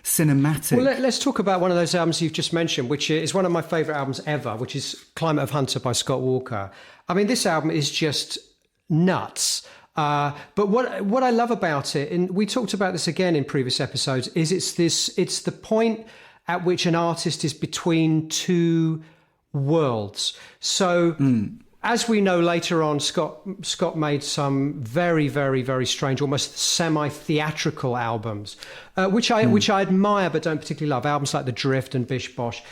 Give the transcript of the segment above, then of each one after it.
cinematic. Well, let's talk about one of those albums you've just mentioned, which is one of my favourite albums ever, which is Climate of Hunter by Scott Walker. I mean, this album is just nuts. But what I love about it, and we talked about this again in previous episodes, is it's the point at which an artist is between two worlds. So as we know later on, Scott made some very, very, very strange, almost semi-theatrical albums, which I admire but don't particularly love. Albums like The Drift and Bish Bosh,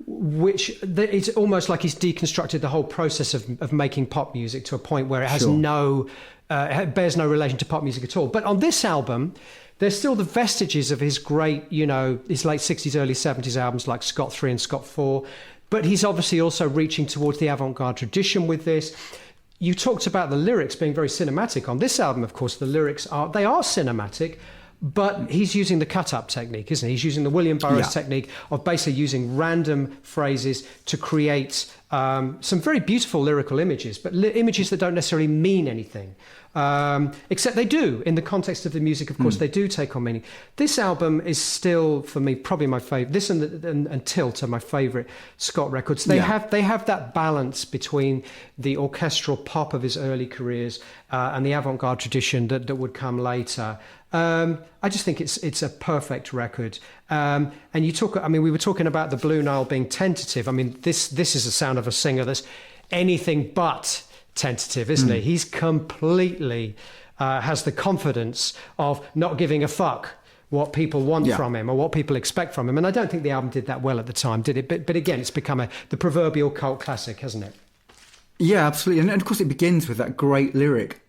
it's almost like he's deconstructed the whole process of making pop music to a point where it has it bears no relation to pop music at all. But on this album, there's still the vestiges of his great, his late 60s, early 70s albums like Scott 3 and Scott 4. But he's obviously also reaching towards the avant-garde tradition with this. You talked about the lyrics being very cinematic. On this album, of course, the lyrics are cinematic, but he's using the cut-up technique, isn't he? He's using the William Burroughs technique of basically using random phrases to create some very beautiful lyrical images, but images that don't necessarily mean anything. Except they do. In the context of the music, of course, they do take on meaning. This album is still, for me, probably my favourite. This and Tilt are my favourite Scott records. They have that balance between the orchestral pop of his early careers and the avant-garde tradition that would come later. I just think it's a perfect record. And we were talking about the Blue Nile being tentative. I mean, this is the sound of a singer that's anything but tentative, isn't he? He's completely has the confidence of not giving a fuck what people want from him or what people expect from him. And I don't think the album did that well at the time, did it? But again, it's become the proverbial cult classic, hasn't it? Yeah, absolutely. And of course, it begins with that great lyric,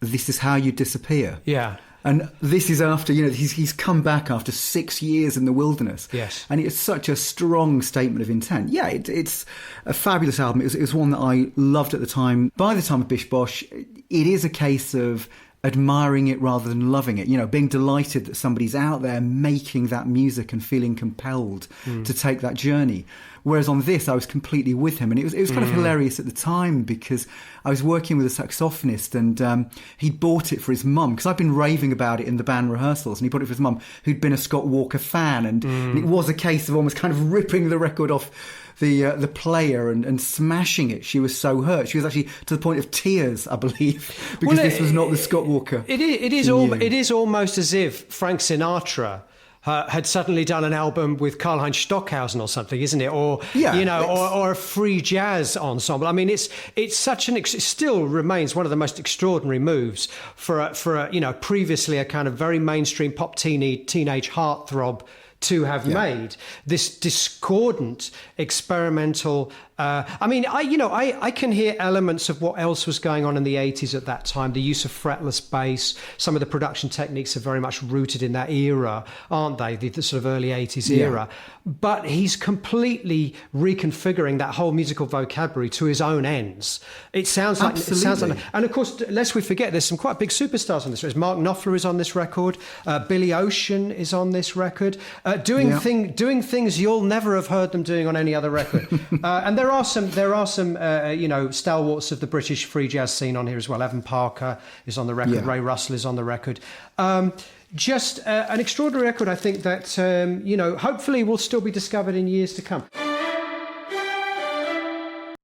"This is how you disappear." Yeah. And this is after, he's come back after 6 years in the wilderness. Yes. And it's such a strong statement of intent. Yeah, it's a fabulous album. It was one that I loved at the time. By the time of Bish Bosh, it is a case of admiring it rather than loving it, being delighted that somebody's out there making that music and feeling compelled to take that journey. Whereas on this, I was completely with him. And it was kind of hilarious at the time because I was working with a saxophonist and he'd bought it for his mum, because I'd been raving about it in the band rehearsals, and he bought it for his mum, who'd been a Scott Walker fan. And it was a case of almost kind of ripping the record off the player and smashing it. She was so hurt. She was actually to the point of tears, I believe, because this was not the Scott Walker. It is almost as if Frank Sinatra had suddenly done an album with Karlheinz Stockhausen or something, isn't it? Or or a free jazz ensemble. I mean, it still remains one of the most extraordinary moves for a previously a kind of very mainstream pop teenage heartthrob to have made this discordant experimental. I can hear elements of what else was going on in the 80s at that time. The use of fretless bass, some of the production techniques are very much rooted in that era, aren't they? The sort of early 80s era. But he's completely reconfiguring that whole musical vocabulary to his own ends. It sounds like, and of course, lest we forget, there's some quite big superstars on this record. Mark Knopfler is on this record. Billy Ocean is on this record, doing things you'll never have heard them doing on any other record. And there are some stalwarts of the British free jazz scene on here as well. Evan Parker is on the record. Ray Russell is on the record. Just an extraordinary record, I think, that hopefully will still be discovered in years to come.